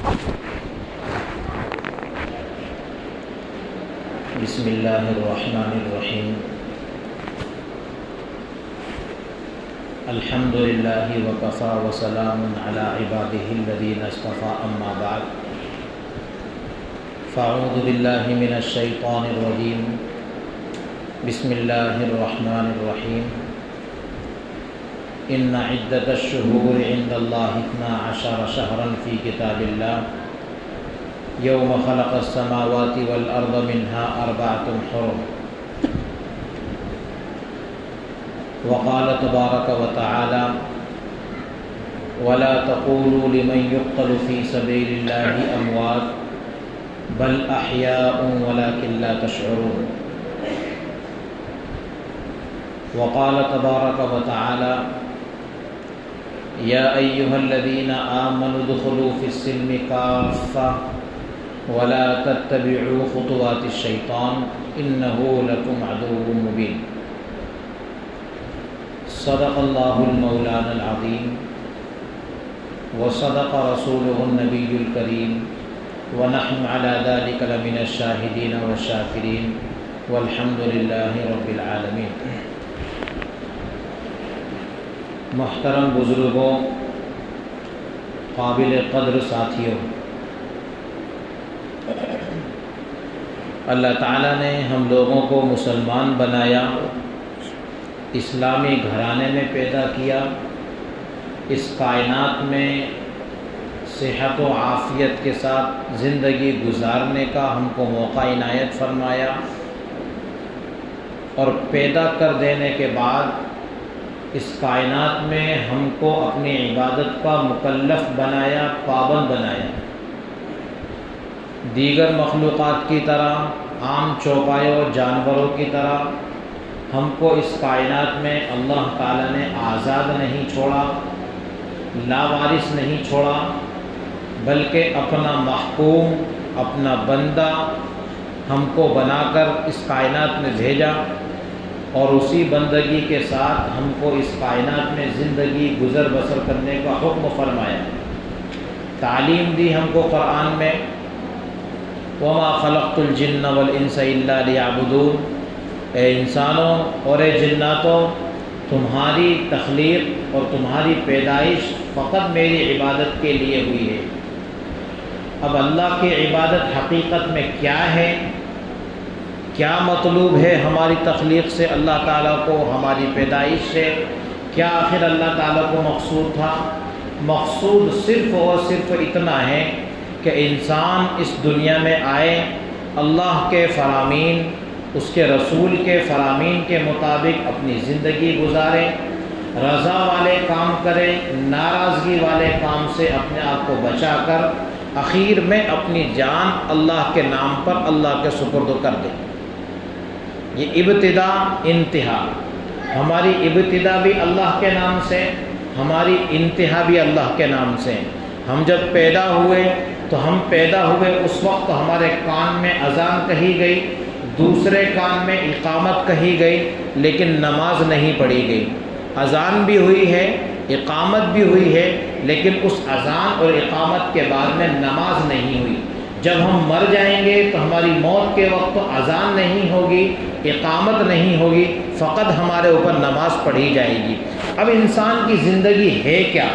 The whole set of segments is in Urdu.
بسم اللہ الرحمن الرحیم الحمد للہ وکفی وسلام علی عبادہ الذین اصطفی اما بعد فاعوذ باللہ من الشیطان الرجیم بسم اللہ الرحمن الرحیم ان عدۃ الشہور عند اللہ 12 شہرا فی کتاب اللہ یوم خلق السماوات والارض منها 4 حرم وقال تبارک وتعالی ولا تقولوا لمن يقتل في سبيل الله اموات بل احیاء ولكن لا تشعرون وقال تبارک وتعالی یا ایھا الذین آمنوا ادخلوا فی السلم کافۃ ولا تتبعوا خطوات الشیطان انه لکم عدو مبین صدق اللہ المولانا العظیم وصدق رسولہ النبی الکریم ونحن علی ذلک لمن الشاہدین والشاکرین والحمد للہ رب العالمین۔ محترم بزرگوں، قابل قدر ساتھیوں، اللہ تعالیٰ نے ہم لوگوں کو مسلمان بنایا، اسلامی گھرانے میں پیدا کیا، اس کائنات میں صحت و عافیت کے ساتھ زندگی گزارنے کا ہم کو موقع عنایت فرمایا، اور پیدا کر دینے کے بعد اس کائنات میں ہم کو اپنی عبادت کا مکلف بنایا، پابند بنایا۔ دیگر مخلوقات کی طرح، عام چوپایوں جانوروں کی طرح ہم کو اس کائنات میں اللہ تعالیٰ نے آزاد نہیں چھوڑا، لاوارث نہیں چھوڑا، بلکہ اپنا محکوم، اپنا بندہ ہم کو بنا کر اس کائنات میں بھیجا، اور اسی بندگی کے ساتھ ہم کو اس کائنات میں زندگی گزر بسر کرنے کا حکم فرمایا، تعلیم دی ہم کو قرآن میں وَمَا خَلَقْتُ الْجِنَّ وَالْإِنسَ إِلَّا لِيَعْبُدُونَ، اے انسانوں اور اے جناتوں، تمہاری تخلیق اور تمہاری پیدائش فقط میری عبادت کے لیے ہوئی ہے۔ اب اللہ کی عبادت حقیقت میں کیا ہے، کیا مطلوب ہے ہماری تخلیق سے اللہ تعالیٰ کو، ہماری پیدائش سے، کیا آخر اللہ تعالیٰ کو مقصود تھا؟ مقصود صرف اور صرف اتنا ہے کہ انسان اس دنیا میں آئے، اللہ کے فرامین، اس کے رسول کے فرامین کے مطابق اپنی زندگی گزارے، رضا والے کام کرے، ناراضگی والے کام سے اپنے آپ کو بچا کر اخیر میں اپنی جان اللہ کے نام پر اللہ کے سپرد کر دے۔ یہ ابتدا انتہا، ہماری ابتدا بھی اللہ کے نام سے، ہماری انتہا بھی اللہ کے نام سے۔ ہم جب پیدا ہوئے تو ہم پیدا ہوئے اس وقت ہمارے کان میں اذان کہی گئی، دوسرے کان میں اقامت کہی گئی، لیکن نماز نہیں پڑھی گئی۔ اذان بھی ہوئی ہے، اقامت بھی ہوئی ہے، لیکن اس اذان اور اقامت کے بعد میں نماز نہیں ہوئی۔ جب ہم مر جائیں گے تو ہماری موت کے وقت تو اذان نہیں ہوگی، اقامت نہیں ہوگی، فقط ہمارے اوپر نماز پڑھی جائے گی۔ اب انسان کی زندگی ہے کیا؟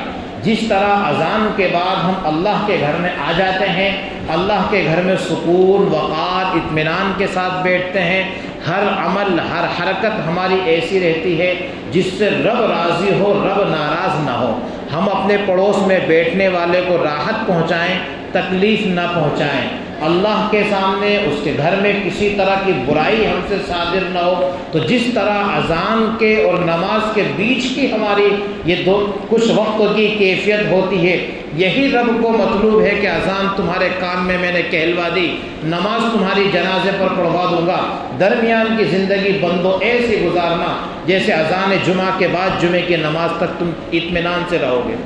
جس طرح اذان کے بعد ہم اللہ کے گھر میں آ جاتے ہیں، اللہ کے گھر میں سکون، وقار، اطمینان کے ساتھ بیٹھتے ہیں، ہر عمل، ہر حرکت ہماری ایسی رہتی ہے جس سے رب راضی ہو، رب ناراض نہ ہو۔ ہم اپنے پڑوس میں بیٹھنے والے کو راحت پہنچائیں، تکلیف نہ پہنچائیں، اللہ کے سامنے اس کے گھر میں کسی طرح کی برائی ہم سے صادر نہ ہو۔ تو جس طرح اذان کے اور نماز کے بیچ کی ہماری یہ دو کچھ وقت کی کیفیت ہوتی ہے، یہی رب کو مطلوب ہے کہ اذان تمہارے کان میں نے کہلوا دی، نماز تمہاری جنازے پر پڑھوا دوں گا، درمیان کی زندگی بندو ایسے گزارنا جیسے اذان جمعہ کے بعد جمعے کی نماز تک تم اطمینان سے رہو گے۔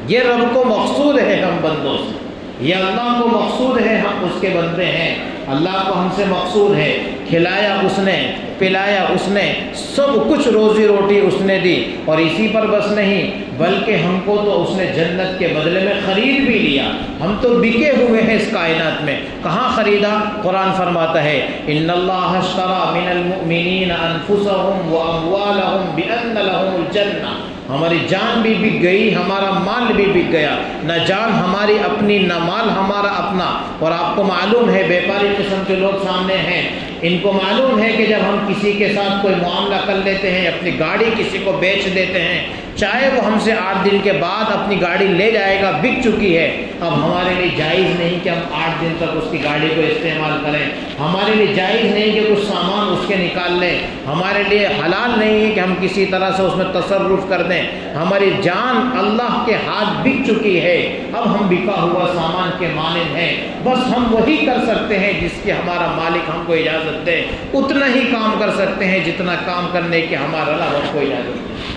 یہ رب کو مقصود ہے ہم بندوں سے، یہ اللہ کو مقصود ہے ہم اس کے بندے ہیں۔ اللہ کو ہم سے مقصود ہے، کھلایا اس نے، پلایا اس نے، سب کچھ روزی روٹی اس نے دی، اور اسی پر بس نہیں بلکہ ہم کو تو اس نے جنت کے بدلے میں خرید بھی لیا۔ ہم تو بکے ہوئے ہیں اس کائنات میں۔ کہاں خریدا؟ قرآن فرماتا ہے ان اللہ اشتری من المؤمنین انفسهم واموالهم بان لهم الجنہ، ہماری جان بھی بک گئی، ہمارا مال بھی بک گیا، نہ جان ہماری اپنی نہ مال ہمارا اپنا۔ اور آپ کو معلوم ہے بیپاری قسم کے لوگ سامنے ہیں، ان کو معلوم ہے کہ جب ہم کسی کے ساتھ کوئی معاملہ کر لیتے ہیں، اپنی گاڑی کسی کو بیچ دیتے ہیں، چاہے وہ ہم سے 8 دن کے بعد اپنی گاڑی لے جائے گا، بک چکی ہے، اب ہمارے لیے جائز نہیں کہ ہم 8 دن تک اس کی گاڑی کو استعمال کریں، ہمارے لیے جائز نہیں کہ کچھ سامان اس کے نکال لیں، ہمارے لیے حلال نہیں ہے کہ ہم کسی طرح سے اس میں تصرف کر دیں۔ ہماری جان اللہ کے ہاتھ بک چکی ہے، اب ہم بکا ہوا سامان کے مانند ہیں، بس ہم وہی کر سکتے ہیں جس کی ہمارا مالک ہم کو اجازت دے، اتنا ہی کام کر سکتے ہیں جتنا کام کرنے کی ہمارا رب ہم کو اجازت دے،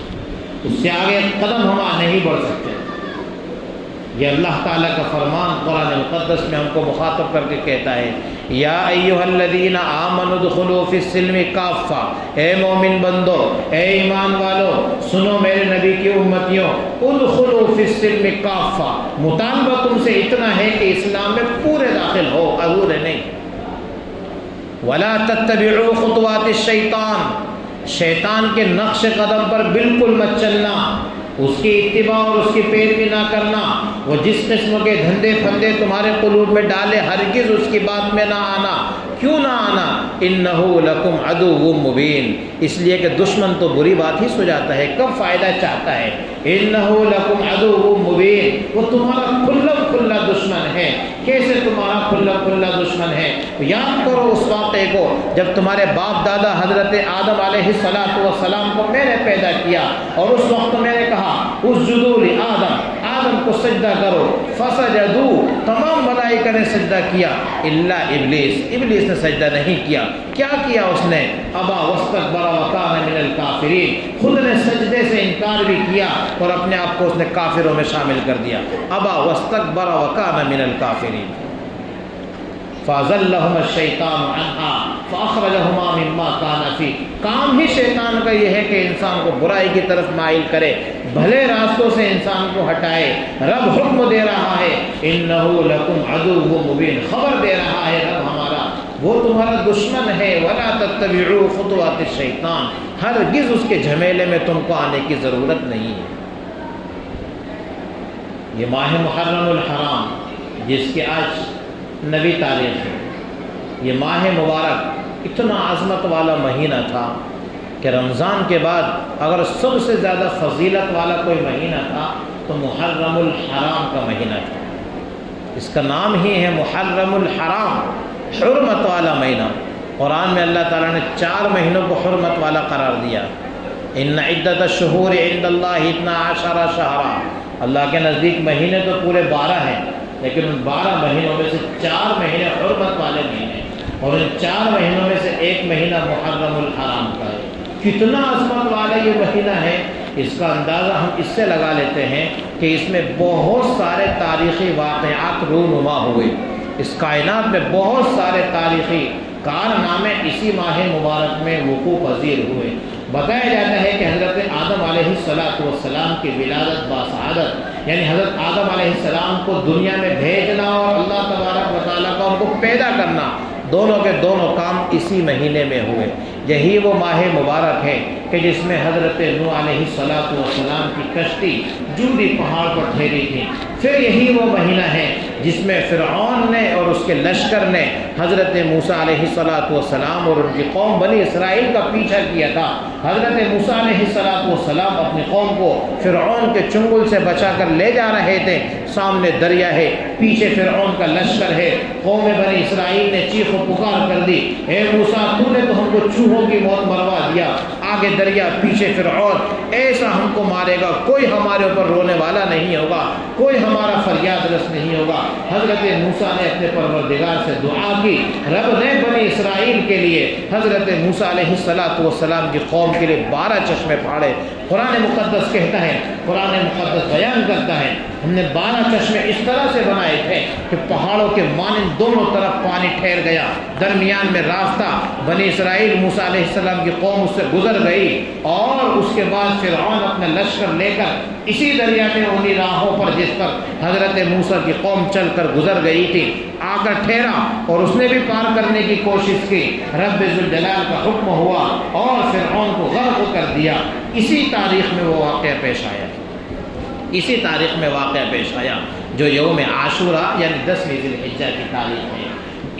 اس سے آگے قدم ہم نہیں بڑھ سکتے۔ یہ اللہ تعالیٰ کا فرمان قرآن مقدس میں ہم کو مخاطب کر کے کہتا ہے یا ایھا الذین آمنوا ادخلوا فی السلم کافہ، اے مومن بندو، اے ایمان والو، سنو میرے نبی کی امتیوں، ادخلوا فی السلم کافہ، مطالبہ تم سے اتنا ہے کہ اسلام میں پورے داخل ہو، ادھورے نہیں۔ ولا تتبعوا خطوات الشیطان، شیطان کے نقش قدم پر بالکل مت چلنا، اس کی اتباع اور اس کی پیروی نہ کرنا، وہ جس قسم کے دھندے پھندے تمہارے قلوب میں ڈالے ہرگز اس کی بات میں نہ آنا۔ کیوں نہ آنا؟ انہ لکم عدو مبین، اس لیے کہ دشمن تو بری بات ہی سجاتا ہے، کب فائدہ چاہتا ہے۔ انہ لکم عدو مبین، وہ تمہارا کھلا کھلا دشمن ہے۔ کیسے تمہارا کھلا کھلا دشمن ہے؟ یاد کرو اس واقعے کو جب تمہارے باپ دادا حضرت آدم علیہ السلام کو میں نے پیدا کیا، اور اس وقت میں نے کہا اسجدوا لآدم کو سجدہ کرو، فسجدوا، تمام ملائکہ نے سجدہ کیا الا ابلیس نے سجدہ نہیں کیا۔ کیا کیا اس نے؟ ابا واستکبر وکان من الکافرین، خود نے سجدے سے انکار بھی کیا اور اپنے آپ کو اس نے کافروں میں شامل کر دیا۔ ابا واستکبر وکان من الکافرین، فَأَزَلَّهُمَا الشَّيْطَانُ عَنْهَا فَأَخْرَجَهُمَا مِمَّا كَانَ فِيهِ، کام ہی شیطان کا یہ ہے کہ انسان کو برائی کی طرف مائل کرے، بھلے راستوں سے انسان کو ہٹائے۔ رب حکم دے رہا ہے إِنَّهُ لَكُمْ عَدُوٌّ مُبِينٌ، خبر دے رہا ہے رب ہمارا، وہ تمہارا دشمن ہے۔ وَلَا تَتَّبِعُوا خُطُوَاتِ الشَّيْطَانِ، ہرگز اس کے جھمیلے میں تم کو آنے کی ضرورت نہیں ہے۔ یہ ماہ محرم الحرام جس کے آج نبی تاریخ ہے، یہ ماہ مبارک اتنا عظمت والا مہینہ تھا کہ رمضان کے بعد اگر سب سے زیادہ فضیلت والا کوئی مہینہ تھا تو محرم الحرام کا مہینہ تھا۔ اس کا نام ہی ہے محرم الحرام، حرمت والا مہینہ۔ قرآن میں اللہ تعالیٰ نے 4 مہینوں کو حرمت والا قرار دیا۔ ان عدت الشہور عند اللہ 12 شہرا، اللہ کے نزدیک مہینے تو پورے 12 ہیں، لیکن ان 12 مہینوں میں سے 4 مہینے حرمت والے مہینے، اور ان 4 مہینوں میں سے ایک مہینہ محرم الحرام کا ہے۔ کتنا عظمت والا یہ مہینہ ہے، اس کا اندازہ ہم اس سے لگا لیتے ہیں کہ اس میں بہت سارے تاریخی واقعات رونما ہوئے، اس کائنات میں بہت سارے تاریخی کارنامے اسی ماہ مبارک میں وقوع پذیر ہوئے۔ بتایا جاتا ہے کہ حضرت آدم علیہ السلام کی ولادت باسعادت، یعنی حضرت آدم علیہ السلام کو دنیا میں بھیجنا اور اللہ تبارک و تعالیٰ کا ان کو پیدا کرنا، دونوں کے دونوں کام اسی مہینے میں ہوئے۔ یہی وہ ماہ مبارک ہے کہ جس میں حضرت نوح علیہ السلام کی کشتی جودی پہاڑ پر ٹھہری تھی۔ پھر یہی وہ مہینہ ہے جس میں فرعون نے اور اس کے لشکر نے حضرت موسیٰ علیہ السلام اور ان کی قوم بنی اسرائیل کا پیچھا کیا تھا۔ حضرت موسیٰ علیہ السلام اپنی قوم کو فرعون کے چنگل سے بچا کر لے جا رہے تھے، سامنے دریا ہے، پیچھے فرعون کا لشکر ہے۔ قوم بنی اسرائیل نے چیخ و پکار کر دی، اے موسیٰ تو نے تو ہم کو چوہوں کی موت مروا دیا، آگے دریا پیچھے فرعون، ایسا ہم کو مارے گا، کوئی ہمارے اوپر رونے والا نہیں ہوگا، کوئی ہمارا فریاد رس نہیں ہوگا۔ حضرت موسیٰ نے اپنے پروردگار سے دعا کی، رب نے بنی اسرائیل کے لیے حضرت موسیٰ علیہ السلام کی قوم کے لیے 12 چشمے پھاڑے۔ قرآن مقدس کہتا ہے، قرآن مقدس بیان کرتا ہے ہم نے 12 چشمے اس طرح سے بنائے تھے کہ پہاڑوں کے مانند دونوں طرف پانی ٹھہر گیا، درمیان میں راستہ، بنی اسرائیل موسیٰ علیہ السلام کی قوم اس سے گزر گئی، اور اس کے بعد فرعون اپنے لشکر لے کر اسی دریا میں انہی راہوں پر جس پر حضرت موسیٰ کی قوم چل کر گزر گئی تھی آ کر ٹھہرا، اور اس نے بھی پار کرنے کی کوشش کی، رب ذوالجلال کا حکم ہوا اور فرعون کو غرق کر دیا۔ اسی تاریخ میں وہ واقعہ پیش آیا، اسی تاریخ میں واقعہ پیش آیا جو یوم عاشوراء یعنی 10ویں ذی الحجہ کی تاریخ ہے۔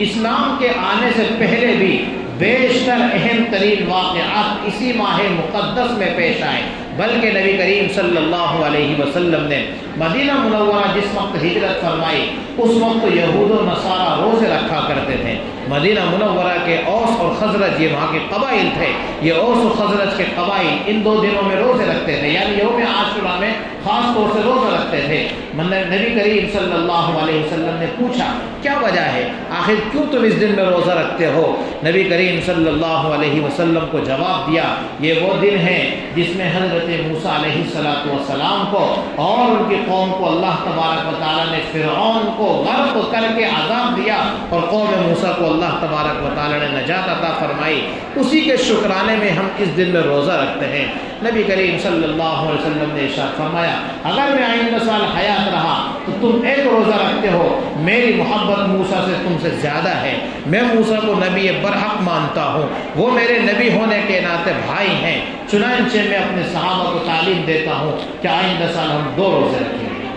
اسلام کے آنے سے پہلے بھی بیشتر اہم ترین واقعات اسی ماہ مقدس میں پیش آئے، بلکہ نبی کریم صلی اللہ علیہ وسلم نے مدینہ منورہ جس وقت ہجرت فرمائی اس وقت یہود و نصارہ روزے رکھا کرتے تھے۔ مدینہ منورہ کے اوس اور خزرج، یہ وہاں کے قبائل تھے، یہ اوس و خزرج کے قبائل ان 2 دنوں میں روزے رکھتے تھے، یعنی یوم عاشوراء میں خاص طور سے روزہ رکھتے تھے۔ نبی کریم صلی اللہ علیہ وسلم نے پوچھا کیا وجہ ہے، آخر کیوں تم اس دن میں روزہ رکھتے ہو؟ نبی کریم صلی اللہ علیہ وسلم کو جواب دیا یہ وہ دن ہے جس میں حضرت موسیٰ علیہ السلام کو اور ان کی قوم کو اللہ تبارک و تعالیٰ نے فرعون کو غرق کر کے عذاب دیا اور قوم موسیٰ کو اللہ تبارک و تعالیٰ نے نجات عطا فرمائی، اسی کے شکرانے میں ہم اس دن میں روزہ رکھتے ہیں۔ نبی کریم صلی اللہ علیہ وسلم نے ارشاد فرمایا اگر میں آئندہ سال حیات رہا تو تم ایک روزہ رکھتے ہو، میری محبت موسیٰ سے تم سے زیادہ ہے، میں موسیٰ کو نبی برحق مانتا ہوں، وہ میرے نبی ہونے کے ناطے بھائی ہیں، چنانچہ میں اپنے صحابہ کو تعلیم دیتا ہوں کہ آئندہ سال ہم 2 روزے رکھیں گے،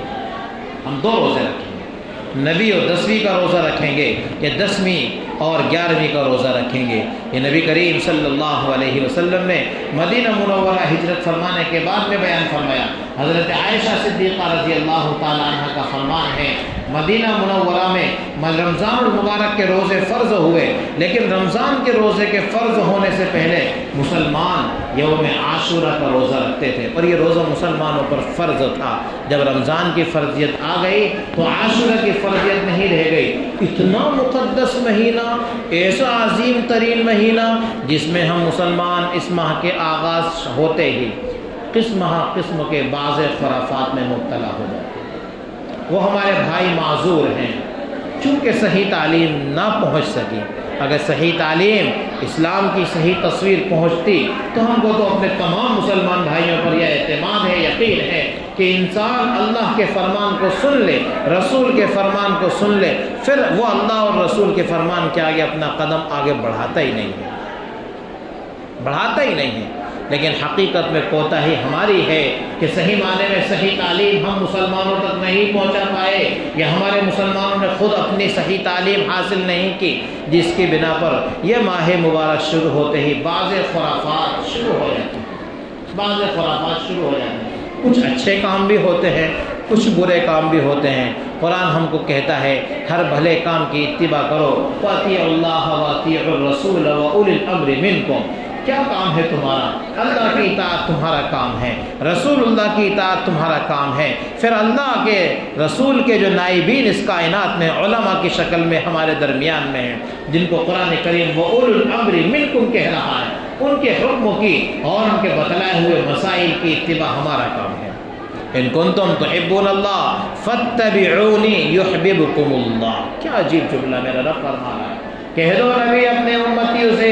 ہم 2 روزے رکھیں گے، نبی اور 10ویں کا روزہ رکھیں گے یا 10ویں اور 11ویں کا روزہ رکھیں گے۔ یہ نبی کریم صلی اللہ علیہ وسلم نے مدینہ منورہ ہجرت فرمانے کے بعد میں بیان فرمایا۔ حضرت عائشہ صدیقہ رضی اللہ تعالیٰ عنہ کا فرمان ہے مدینہ منورہ میں رمضان المبارک کے روزے فرض ہوئے، لیکن رمضان کے روزے کے فرض ہونے سے پہلے مسلمان یوم عاشوراء کا روزہ رکھتے تھے، اور یہ روزہ مسلمانوں پر فرض تھا۔ جب رمضان کی فرضیت آ گئی تو عاشوراء کی فرضیت نہیں رہ گئی۔ اتنا مقدس مہینہ، ایسا عظیم ترین مہینہ جس میں ہم مسلمان اس ماہ کے آغاز ہوتے ہی قسم کے بعض خرافات میں مبتلا ہو جاتے ہیں۔ وہ ہمارے بھائی معذور ہیں چونکہ صحیح تعلیم نہ پہنچ سکی۔ اگر صحیح تعلیم اسلام کی صحیح تصویر پہنچتی تو ہم کو تو اپنے تمام مسلمان بھائیوں پر یہ اعتماد ہے، یقین ہے کہ انسان اللہ کے فرمان کو سن لے، رسول کے فرمان کو سن لے، پھر وہ اللہ اور رسول کے فرمان کے آگے اپنا قدم آگے بڑھاتا ہی نہیں ہے، بڑھاتا ہی نہیں ہے۔ لیکن حقیقت میں کوتاہی ہماری ہے کہ صحیح معنی میں صحیح تعلیم ہم مسلمانوں تک نہیں پہنچا پائے، یا ہمارے مسلمانوں نے خود اپنی صحیح تعلیم حاصل نہیں کی، جس کی بنا پر یہ ماہ مبارک شروع ہوتے ہی بعض خرافات شروع ہو جاتے ہیں، بعض خرافات شروع ہو جاتے ہیں۔ کچھ اچھے کام بھی ہوتے ہیں، کچھ برے کام بھی ہوتے ہیں۔ قرآن ہم کو کہتا ہے ہر بھلے کام کی اتباع کرو، وَأَطِیعُوا اللَّهَ وَأَطِیعُوا الرَّسُولَ وَأُولِي الْأَمْرِ مِنْکُمْ۔ کیا کام ہے تمہارا؟ اللہ کی اطاعت تمہارا کام ہے، رسول اللہ کی اطاعت تمہارا کام ہے۔ پھر اللہ کے رسول کے جو نائبین اس کائنات میں علماء کی شکل میں ہمارے درمیان میں ہیں، جن کو قرآن کریم وَأُولِي الْأَمْرِ مِنْکُمْ کہہ رہا ہے، ان کے حکموں کی اور ان کے بتلائے ہوئے مسائل کی اتباع ہمارا کام ہے۔ ان کنتم تحبون اللہ فاتبعونی یحببکم اللہ۔ کیا عجیب جملہ میرا رب فرما رہا ہے۔ کہہ دو نبی اپنے امتیوں سے،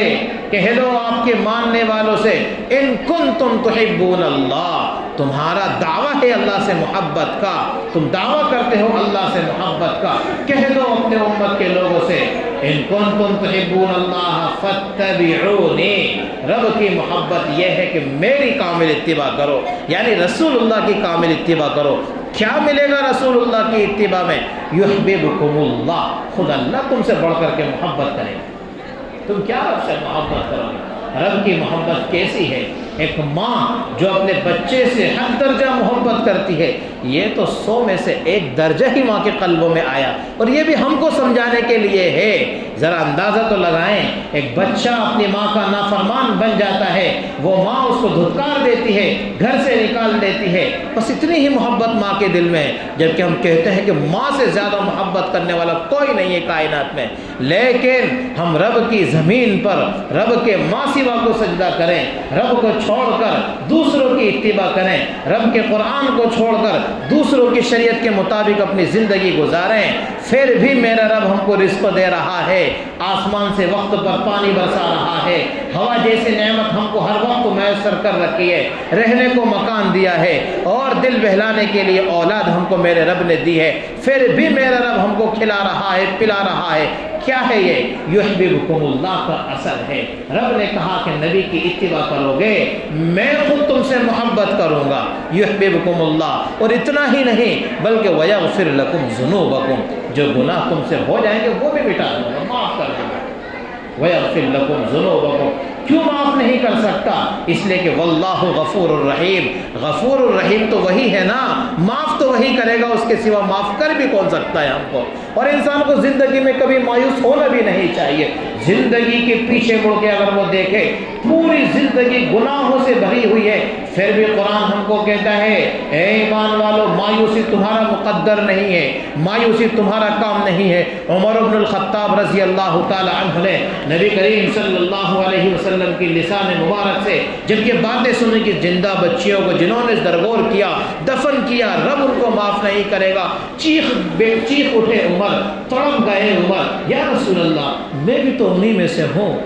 کہہ دو آپ کے ماننے والوں سے، ان کنتم تحبون اللہ، تمہارا دعویٰ ہے اللہ سے محبت کا، تم دعویٰ کرتے ہو اللہ سے محبت کا، کہہ دو اپنے امت کے لوگوں سے ان کنتم تحبون اللہ فاتبعونی، رب کی محبت یہ ہے کہ میری کامل اتباع کرو، یعنی رسول اللہ کی کامل اتباع کرو۔ کیا ملے گا رسول اللہ کی اتباع میں؟ یحببکم اللہ، خدا اللہ تم سے بڑھ کر کے محبت کرے گا۔ تم کیا رب سے محبت کرو گے؟ رب کی محبت کیسی ہے؟ ایک ماں جو اپنے بچے سے ہر درجہ محبت کرتی ہے، یہ تو 100 میں سے 1 درجہ ہی ماں کے قلبوں میں آیا، اور یہ بھی ہم کو سمجھانے کے لیے ہے۔ ذرا اندازہ تو لگائیں، ایک بچہ اپنی ماں کا نافرمان بن جاتا ہے، وہ ماں اس کو دھتکار دیتی ہے، گھر سے نکال دیتی ہے، بس اتنی ہی محبت ماں کے دل میں ہے، جبکہ ہم کہتے ہیں کہ ماں سے زیادہ محبت کرنے والا کوئی نہیں ہے کائنات میں، لیکن ہم رب کی زمین پر رب کے ماں سوا کو سجدہ کریں، رب کو چھوڑ کر دوسروں کی اتباع کریں، رب کے قرآن کو چھوڑ کر دوسروں کی شریعت کے مطابق اپنی زندگی گزاریں، پھر بھی میرا رب ہم کو رزق دے رہا ہے، آسمان سے وقت پر پانی برسا رہا ہے، ہوا جیسی نعمت ہم کو ہر وقت میسر کر رکھی ہے، رہنے کو مکان دیا ہے، اور دل بہلانے کے لیے اولاد ہم کو میرے رب نے دی ہے، پھر بھی میرا رب ہم کو کھلا رہا ہے، پلا رہا ہے۔ کیا ہے یہ؟ یحببکم اللہ کا اثر ہے۔ رب نے کہا کہ نبی کی اتباع کرو گے میں خود تم سے محبت کروں گا، یحببکم اللہ، اور اتنا ہی نہیں بلکہ ویغفر لکم ذنوبکم، جو گناہ تم سے ہو جائیں گے وہ بھی مٹا دوں گا، معاف کر دوں گا۔ ویغفر لکم ذنوبکم، کیوں معاف نہیں کر سکتا؟ اس لیے کہ واللہ غفور الرحیم، غفور الرحیم تو وہی ہے نا، معاف تو وہی کرے گا، اس کے سوا معاف کر بھی کون سکتا ہے ہم کو؟ اور انسان کو زندگی میں کبھی مایوس ہونا بھی نہیں چاہیے۔ زندگی کے پیچھے مڑ کے اگر وہ دیکھے پوری زندگی گناہوں سے بھری ہوئی ہے، پھر بھی قرآن ہم کو کہتا ہے اے ایمان والو مایوسی تمہارا مقدر نہیں ہے، مایوسی تمہارا کام نہیں ہے۔ عمر بن الخطاب رضی اللہ تعالی عنہ نے نبی کریم صلی اللہ علیہ وسلم کی لسان مبارک سے جب یہ باتیں سنی کہ زندہ بچیوں کو جنہوں نے درگور کیا، دفن کیا، رب ان کو معاف نہیں کرے گا، چیخ اٹھے عمر، تڑپ گئے عمر، یا رسول اللہ میں بھی تو انہی میں سے ہوں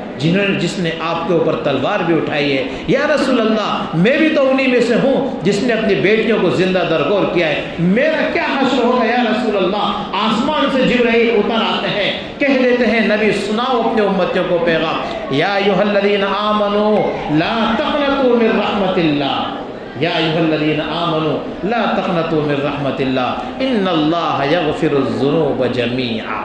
جس نے آپ کے اوپر تلوار بھی اٹھائی ہے، یا رسول اللہ میں بھی تو انہی میں سے ہوں جس نے اپنی بیٹیوں کو زندہ درگور کیا ہے، میرا کیا حشر ہوگا یا رسول اللہ؟ آسمان سے جبرائیل اتر آتے ہیں، کہہ دیتے ہیں نبی سناؤ اپنے امتیوں کو پیغام، یا ایھا الذین آمنوا لا تقنطوا من رحمت اللہ، یا ایھا الذین آمنوا لا تقنطوا من رحمت اللہ ان اللہ یغفر الذنوب جمیعا۔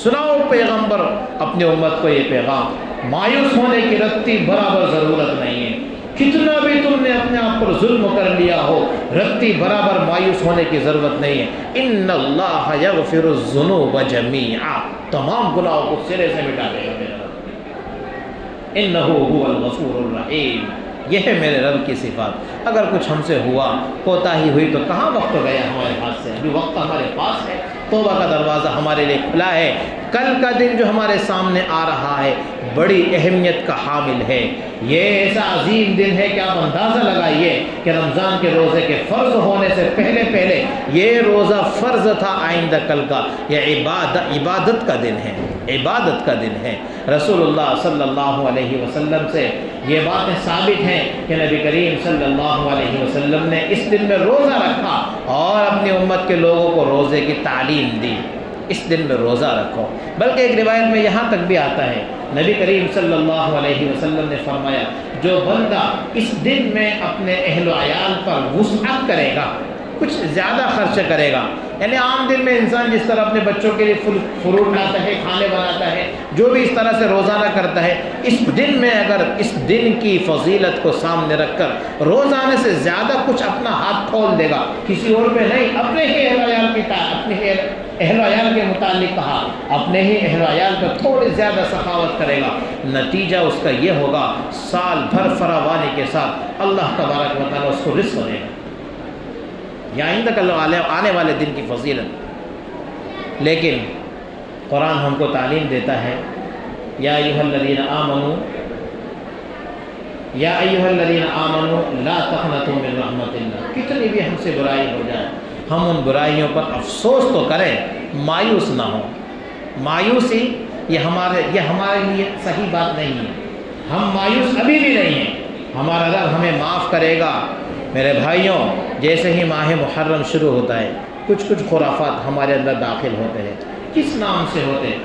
سناؤ پیغمبر اپنے امت کو یہ پیغام، مایوس ہونے کی رتی برابر ضرورت نہیں ہے، کتنا بھی تم نے اپنے آپ پر ظلم کر لیا ہو رتی برابر مایوس ہونے کی ضرورت نہیں ہے۔ ان اللہ یغفر الذنوب جمیعا، تمام گناہوں کو سرے سے مٹا دے گا میرا رب، انہ هو الغفور الرحیم، یہ ہے میرے رب کی صفات۔ اگر کچھ ہم سے ہوا، کوتاہی ہوئی تو کہاں وقت گیا ہمارے ہاتھ سے؟ ابھی وقت ہمارے پاس ہے، توبہ کا دروازہ ہمارے لیے کھلا ہے۔ کل کا دن جو ہمارے سامنے آ رہا ہے بڑی اہمیت کا حامل ہے، یہ ایسا عظیم دن ہے کہ آپ اندازہ لگائیے کہ رمضان کے روزے کے فرض ہونے سے پہلے یہ روزہ فرض تھا، آئندہ کل کا یہ عبادت کا دن ہے، عبادت کا دن ہے۔ رسول اللہ صلی اللہ علیہ وسلم سے یہ باتیں ثابت ہیں کہ نبی کریم صلی اللہ علیہ وسلم نے اس دن میں روزہ رکھا اور اپنی امت کے لوگوں کو روزے کی تعلیم دی، اس دن میں روزہ رکھو۔ بلکہ ایک روایت میں یہاں تک بھی آتا ہے نبی کریم صلی اللہ علیہ وسلم نے فرمایا جو بندہ اس دن میں اپنے اہل و عیال پر وسعت کرے گا، کچھ زیادہ خرچ کرے گا، یعنی عام دن میں انسان جس طرح اپنے بچوں کے لیے فروٹ لاتا ہے، کھانے بناتا ہے، جو بھی اس طرح سے روزانہ کرتا ہے، اس دن میں اگر اس دن کی فضیلت کو سامنے رکھ کر روزانے سے زیادہ کچھ اپنا ہاتھ کھول دے گا، کسی اور پہ نہیں، اپنے ہی اہل عیال کی اپنے اہل عیال کے متعلق کہا، اپنے ہی اہل عیال کا تھوڑی زیادہ سخاوت کرے گا، نتیجہ اس کا یہ ہوگا سال بھر فراوانی کے ساتھ اللہ تبارک و تعالیٰ اس کو رزق دے گا، یا آئندہ کل آنے والے دن کی فضیلت۔ لیکن قرآن ہم کو تعلیم دیتا ہے یا ایھا الذین آمنوا، یا ایھا الذین آمنوا لا تقنطوا من رحمت اللہ، کتنی بھی ہم سے برائی ہو جائے ہم ان برائیوں پر افسوس تو کریں، مایوس نہ ہوں۔ مایوسی یہ ہمارے لیے صحیح بات نہیں ہے، ہم مایوس ابھی بھی نہیں ہیں، ہمارا رب ہمیں معاف کرے گا۔ میرے بھائیوں، جیسے ہی ماہ محرم شروع ہوتا ہے کچھ خرافات ہمارے اندر داخل ہوتے ہیں، کس نام سے ہوتے ہیں؟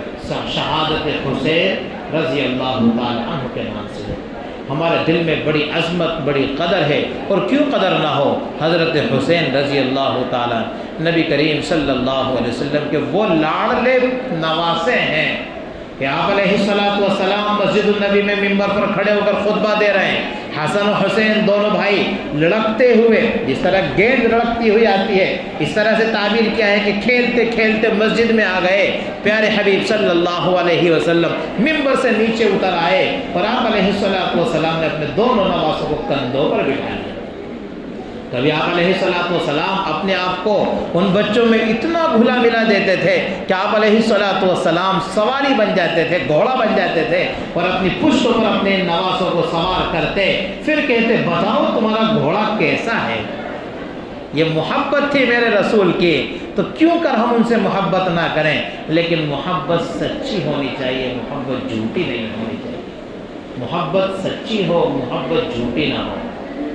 شہادت حسین رضی اللہ تعالی عنہ کے نام سے ہوتے ہیں۔ ہمارے دل میں بڑی عظمت، بڑی قدر ہے، اور کیوں قدر نہ ہو؟ حضرت حسین رضی اللہ تعالیٰ نبی کریم صلی اللہ علیہ وسلم کے وہ لاڑلے نواسے ہیں کہ آپ علیہ السلام مسجد النبی میں ممبر پر کھڑے ہو کر خطبہ دے رہے ہیں، حسن و حسین دونوں بھائی لڑکتے ہوئے، جس طرح گیند لڑکتی ہوئی آتی ہے اس طرح سے تعبیر کیا ہے کہ کھیلتے کھیلتے مسجد میں آ گئے، پیارے حبیب صلی اللہ علیہ وسلم ممبر سے نیچے اتر آئے اور آپ علیہ السلام نے اپنے دونوں نواسوں کو کندھوں پر بٹھا لیا۔ کبھی آپ علیہ السلام اپنے آپ کو ان بچوں میں اتنا گھلا ملا دیتے تھے کہ آپ علیہ السلام سواری بن جاتے تھے، گھوڑا بن جاتے تھے اور اپنی پشت پر اپنے نواسوں کو سوار کرتے، پھر کہتے بتاؤ تمہارا گھوڑا کیسا ہے۔ یہ محبت تھی میرے رسول کی، تو کیوں کر ہم ان سے محبت نہ کریں؟ لیکن محبت سچی ہونی چاہیے، محبت جھوٹی نہیں ہونی چاہیے۔ محبت سچی ہو، محبت جھوٹی نہ ہو،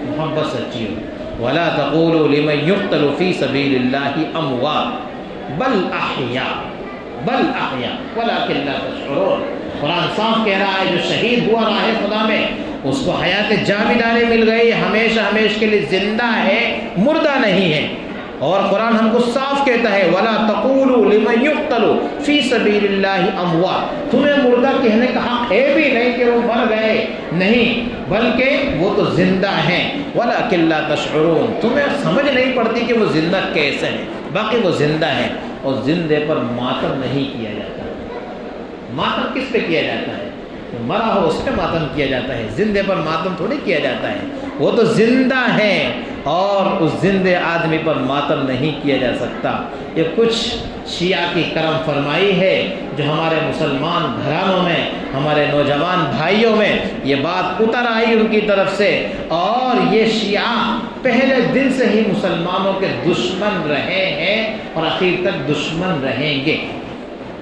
محبت سچی ہو۔ وَلَا تَقُولُوا لِمَن يُقْتَلُ فِي سَبِيلِ اللَّهِ أَمْوَاتٌ بَلْ أَحْيَاءٌ وَلَٰكِن لَّا تَشْعُرُونَ۔ قرآن صاف کہہ رہا ہے جو شہید ہوا راہ خدا میں، اس کو حیات جاویدانی مل گئی، ہمیشہ ہمیشہ کے لیے زندہ ہے، مردہ نہیں ہے۔ اور قرآن ہم کو صاف کہتا ہے وَلَا تَقُولُوا لِمَن يُقْتَلُ فِي سَبِيلِ اللَّهِ أَمْوَاتٌ، تمہیں مردہ کہنے کا حق ہے بھی نہیں کہ وہ مر گئے، نہیں، بلکہ وہ تو زندہ ہیں۔ وَلَٰكِن لَّا تَشْعُرُونَ، تمہیں سمجھ نہیں پڑتی کہ وہ زندہ کیسے ہیں، باقی وہ زندہ ہیں۔ اور زندے پر ماتم نہیں کیا جاتا۔ ماتم کس پہ کیا جاتا ہے؟ مرا ہو اس پہ ماتم کیا جاتا ہے، زندے پر ماتم تھوڑی کیا جاتا ہے۔ وہ تو زندہ ہیں اور اس زندے آدمی پر ماتم نہیں کیا جا سکتا۔ یہ کچھ شیعہ کی کرم فرمائی ہے جو ہمارے مسلمان گھرانوں میں، ہمارے نوجوان بھائیوں میں یہ بات اتر آئی ان کی طرف سے، اور یہ شیعہ پہلے دن سے ہی مسلمانوں کے دشمن رہے ہیں اور آخر تک دشمن رہیں گے۔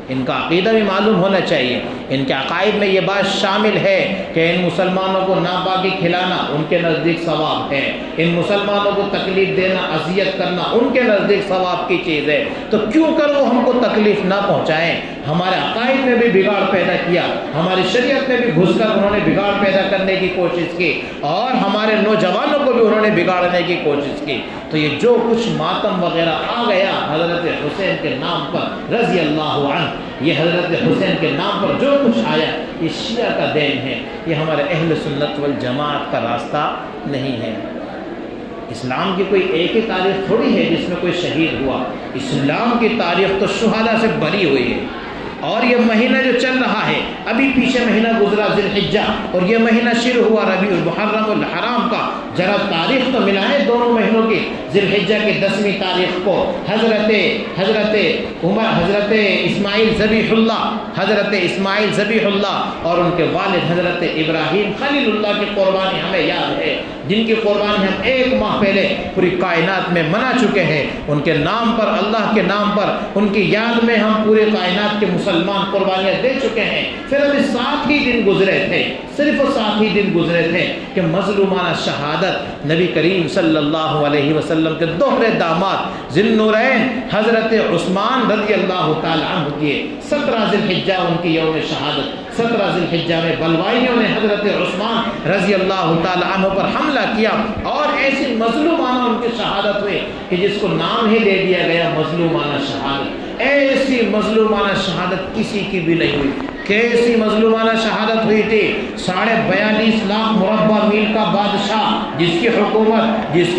ان کا عقیدہ بھی معلوم ہونا چاہیے، ان کے عقائد میں یہ بات شامل ہے کہ ان مسلمانوں کو ناپاکی کھلانا ان کے نزدیک ثواب ہے، ان مسلمانوں کو تکلیف دینا، اذیت کرنا ان کے نزدیک ثواب کی چیز ہے، تو کیوں کر وہ ہم کو تکلیف نہ پہنچائیں۔ ہمارے عقائد میں بھی بگاڑ پیدا کیا، ہماری شریعت میں بھی گھس کر انہوں نے بگاڑ پیدا کرنے کی کوشش کی، اور ہمارے نوجوانوں کو بھی انہوں نے بگاڑنے کی کوشش کی۔ تو یہ جو کچھ ماتم وغیرہ آ گیا حضرت حسین کے نام پر رضی اللہ عنہ، یہ حضرت حسین کے نام پر جو کچھ آیا یہ شیعہ کا دین ہے، یہ ہمارے اہل سنت والجماعت کا راستہ نہیں ہے۔ اسلام کی کوئی ایک ہی تاریخ تھوڑی ہے جس میں کوئی شہید ہوا، اسلام کی تاریخ تو شہداء سے بھری ہوئی ہے۔ اور یہ مہینہ جو چل رہا ہے، ابھی پیچھے مہینہ گزرا ذی الحجہ، اور یہ مہینہ شروع ہوا ربیع المحرم الحرام کا، ذرا تاریخ تو ملائیں دونوں مہینوں کی۔ ذی الحجہ کی 10ویں تاریخ کو حضرت اسماعیل ذبیح اللہ اور ان کے والد حضرت ابراہیم خلیل اللہ کی قربانی ہمیں یاد ہے، جن کی قربانی ہم 1 ماہ پہلے پوری کائنات میں منا چکے ہیں۔ ان کے نام پر، اللہ کے نام پر، ان کی یاد میں ہم پورے کائنات کے مسلمان قربانیاں دے چکے ہیں۔ پھر ابھی 7 ہی دن گزرے تھے، صرف 7 ہی دن گزرے تھے کہ مظلومانہ شہادت نبی کریم صلی اللہ علیہ وسلم کے دوہرے داماد ذی النورین حضرت عثمان رضی اللہ تعالی عنہ کیے۔ 17 ذی الحجہ ان کی یوم شہادت، 17 ذی الحجہ میں بلوائیوں نے حضرت عثمان رضی اللہ تعالی عنہ پر حملہ کیا، اور ایسی مظلومانہ ان کی شہادت ہوئی کہ جس کو نام ہی دے دیا گیا مظلومانہ شہادت۔ ایسی مظلومانہ شہادت کسی کی بھی نہیں ہوئی۔ کیسی مظلومانہ شہادت ہوئی تھی؟ 42.5 لاکھ مربع میل کا بادشاہ، جس کی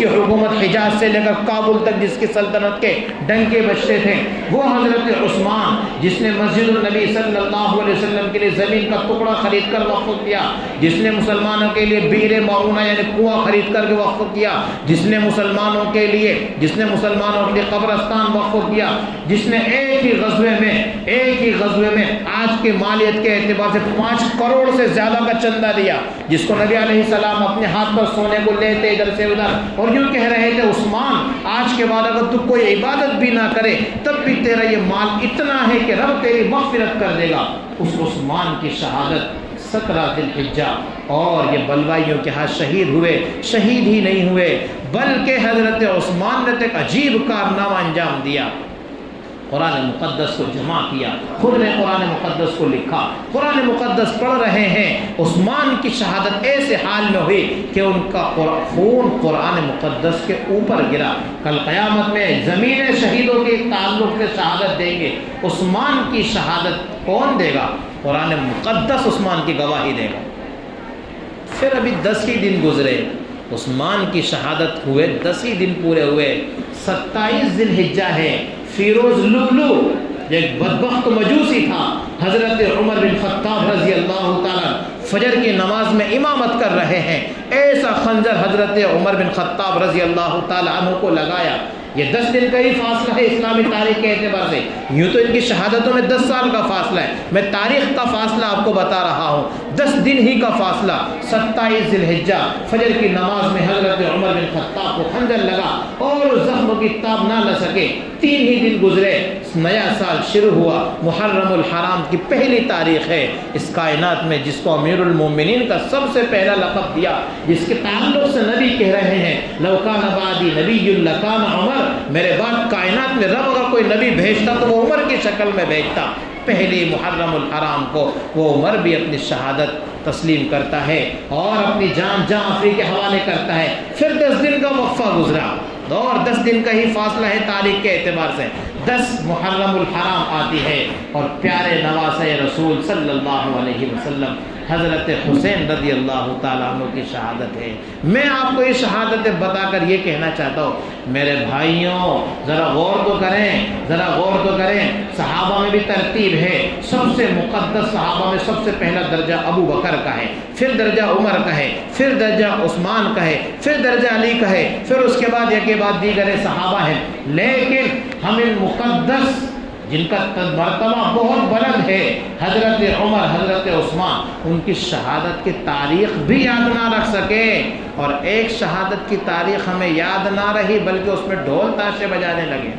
حکومت حجاز سے لے کر کابل تک، جس کی سلطنت کے ڈنکے بجتے تھے، وہ حضرت عثمان جس نے مسجد النبی صلی اللہ علیہ وسلم کے لیے زمین کا ٹکڑا خرید کر وقف کیا، جس نے مسلمانوں کے لیے بیر معونہ یعنی کنواں خرید کر کے وقف کیا، جس نے مسلمانوں کے لیے قبرستان وقف کیا، جس نے ایک ہی غزوے میں آج کے مالیت کے اعتبار سے 5 کروڑ سے زیادہ کا چندہ دیا، جس کو نبی علیہ السلام اپنے ہاتھ پر سونے کو لیتے ادھر سے ادھر، اور یوں کہہ رہے تھے عثمان آج کے بعد اگر تو کوئی عبادت بھی نہ کرے تب بھی تیرا یہ مال اتنا ہے کہ رب تیری مغفرت کر دے گا۔ اس عثمان کی شہادت 17 ذی الحجہ، اور یہ بلوائیوں کے ہاتھ شہید ہوئے۔ شہید ہی نہیں ہوئے بلکہ حضرت عثمان نے ایک عجیب کارنامہ انجام دیا، قرآن مقدس کو جمع کیا، خود نے قرآن مقدس کو لکھا، قرآن مقدس پڑھ رہے ہیں۔ عثمان کی شہادت ایسے حال میں ہوئی کہ ان کا خون قرآن مقدس کے اوپر گرا۔ کل قیامت میں زمین شہیدوں کے تعلق سے شہادت دیں گے، عثمان کی شہادت کون دے گا؟ قرآن مقدس عثمان کی گواہی دے گا۔ پھر ابھی 10 ہی دن گزرے، عثمان کی شہادت ہوئے 10 ہی دن پورے ہوئے۔ 27 ذی الحجہ ہے، فیروز لولو جو ایک بدبخت مجوسی تھا، حضرت عمر بن خطاب رضی اللہ تعالیٰ فجر کی نماز میں امامت کر رہے ہیں، ایسا خنجر حضرت عمر بن خطاب رضی اللہ تعالیٰ عنہ کو لگایا۔ یہ 10 دن کا ہی فاصلہ ہے اسلامی تاریخ کے اعتبار سے، یوں تو ان کی شہادتوں میں 10 سال کا فاصلہ ہے، میں تاریخ کا فاصلہ آپ کو بتا رہا ہوں، 10 دن ہی کا فاصلہ۔ 27 ذی الحجہ فجر کی نماز میں حضرت عمر بن خطاب کو خنجر لگا اور اس زخم کی تاب نہ لے سکے، 3 ہی دن گزرے، نیا سال شروع ہوا، محرم الحرام کی پہلی تاریخ ہے اس کائنات میں، جس کو امیر المومنین کا سب سے پہلا لقب دیا، جس کے تعلق سے نبی کہہ رہے ہیں لو کان بعدی نبی لکان عمر، میرے بعد کائنات میں رب اگر کوئی نبی بھیجتا تو وہ عمر کی شکل میں بھیجتا۔ پہلی محرم الحرام کو وہ عمر بھی اپنی شہادت تسلیم کرتا ہے اور اپنی جان جعفری کے حوالے کرتا ہے۔ پھر 10 دن کا وقفہ گزرا اور 10 دن کا ہی فاصلہ ہے تاریخ کے اعتبار سے، 10 محرم الحرام آتی ہے اور پیارے نواسے رسول صلی اللہ علیہ وسلم حضرت حسین رضی اللہ تعالیٰ عنہ کی شہادت ہے۔ میں آپ کو یہ شہادت بتا کر یہ کہنا چاہتا ہوں میرے بھائیوں، ذرا غور تو کریں، ذرا غور تو کریں، صحابہ میں بھی ترتیب ہے، سب سے مقدس صحابہ میں سب سے پہلا درجہ ابو بکر کا ہے، پھر درجہ عمر کا ہے، پھر درجہ عثمان کا ہے، پھر درجہ علی کا ہے، پھر اس کے بعد ایک کے بعد دیگر صحابہ ہیں، لیکن ہم ان مقدس جن کا مرتبہ بہت بلند ہے، حضرت عمر، حضرت عثمان، ان کی شہادت کی تاریخ بھی یاد نہ رکھ سکے، اور ایک شہادت کی تاریخ ہمیں یاد نہ رہی بلکہ اس میں ڈھول تاشے بجانے لگے،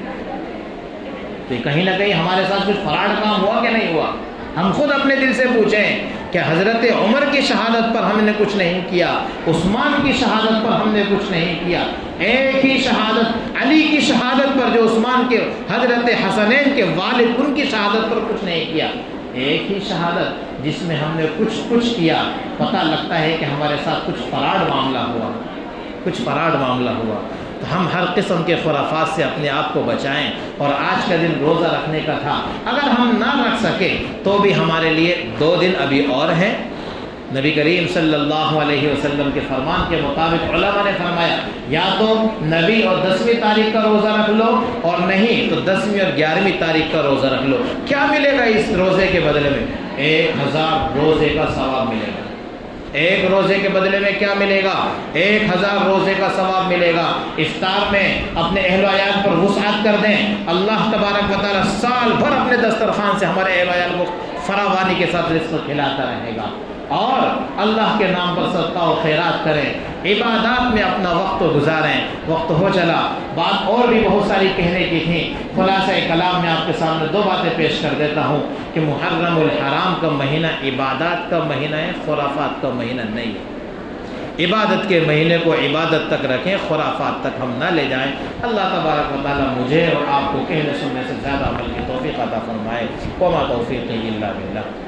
تو کہیں نہ کہیں ہمارے ساتھ کچھ فراڈ کام ہوا کہ نہیں ہوا؟ ہم خود اپنے دل سے پوچھیں کہ حضرت عمر کی شہادت پر ہم نے کچھ نہیں کیا، عثمان کی شہادت پر ہم نے کچھ نہیں کیا، ایک ہی شہادت علی کی شہادت پر جو عثمان کے حضرت حسنین کے والد ان کی شہادت پر کچھ نہیں کیا، ایک ہی شہادت جس میں ہم نے کچھ کیا، پتہ لگتا ہے کہ ہمارے ساتھ کچھ فراڈ معاملہ ہوا، کچھ فراڈ معاملہ ہوا۔ تو ہم ہر قسم کے خرافات سے اپنے آپ کو بچائیں، اور آج کا دن روزہ رکھنے کا تھا، اگر ہم نہ رکھ سکے تو بھی ہمارے لیے 2 دن ابھی اور ہیں۔ نبی کریم صلی اللہ علیہ وسلم کے فرمان کے مطابق علماء نے فرمایا یا تو 9 اور 10 تاریخ کا روزہ رکھ لو، اور نہیں تو 10 اور 11 تاریخ کا روزہ رکھ لو۔ کیا ملے گا اس روزے کے بدلے میں؟ 1000 روزے کا ثواب ملے گا۔ ایک روزے کے بدلے میں کیا ملے گا؟ 1000 روزے کا ثواب ملے گا۔ افطار میں اپنے اہل و عیال پر وسعت کر دیں، اللہ تبارک و تعالیٰ سال بھر اپنے دسترخوان سے ہمارے اہل و عیال کو فراوانی کے ساتھ رزق کھلاتا رہے گا، اور اللہ کے نام پر صدقہ و خیرات کریں، عبادات میں اپنا وقت گزاریں۔ وقت ہو چلا، بات اور بھی بہت ساری کہنے کی تھیں، خلاصہ کلام میں آپ کے سامنے 2 باتیں پیش کر دیتا ہوں کہ محرم الحرام کا مہینہ عبادات کا مہینہ ہے، خرافات کا مہینہ نہیں ہے۔ عبادت کے مہینے کو عبادت تک رکھیں، خرافات تک ہم نہ لے جائیں۔ اللہ تبارک و تعالیٰ مجھے اور آپ کو کہنے سننے سے زیادہ عمل کی توفیق عطا فرمائے۔ وما توفیقی الا باللہ۔